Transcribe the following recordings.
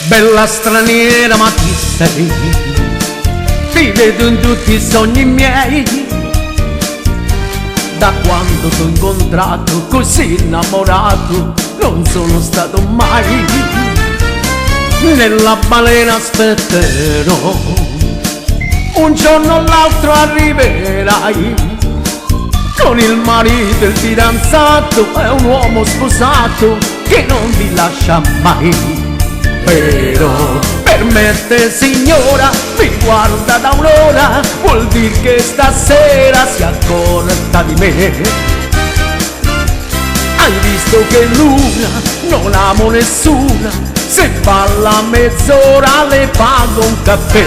Bella straniera ma chi sei? Ti vedo in tutti i sogni miei. Da quando t'ho incontrato così innamorato non sono stato mai. Nella balena aspetterò, un giorno o l'altro arriverai. Con il marito e il fidanzato è un uomo sposato che non ti lascia mai. Però per me te signora mi guarda da un'ora, vuol dire che stasera si accorta di me. Hai visto che l'una non amo nessuna, se balla mezz'ora le pago un caffè.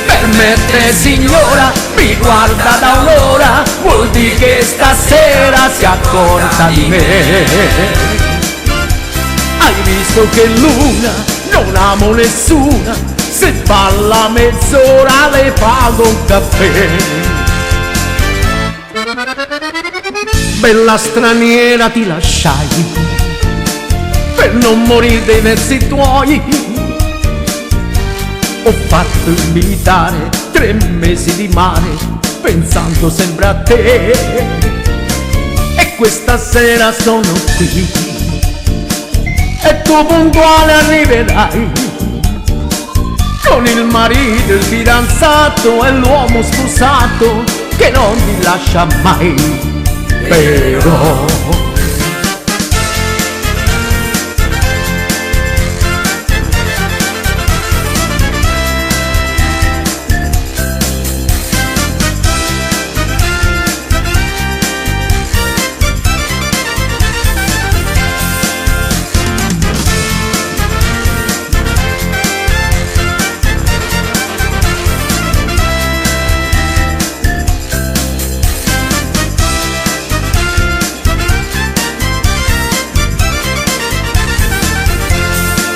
Per me te signora mi guarda da un'ora, vuol dire che stasera si accorta di me. Hai visto che l'una non amo nessuna, se balla mezz'ora le pago un caffè. Bella straniera ti lasciai per non morire dei versi tuoi. Ho fatto il militare, 3 mesi di mare, pensando sempre a te. E questa sera sono qui e tu puntuale arriverai. Con il marito, il fidanzato e l'uomo sposato che non ti lascia mai. Però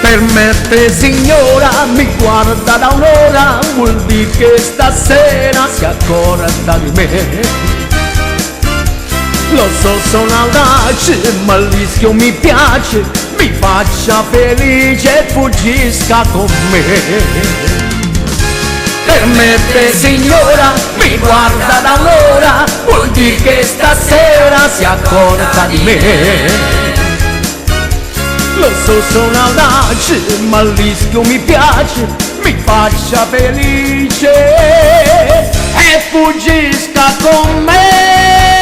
per me te signora mi guarda da un'ora, vuol dire che stasera si accorta di me. Lo so sono audace ma il rischio mi piace, mi faccia felice e fuggisca con me. Per me te signora mi guarda da un'ora, vuol dire che stasera si accorta di me. Lo so sono audace ma il rischio mi piace, mi faccia felice e fuggisca con me.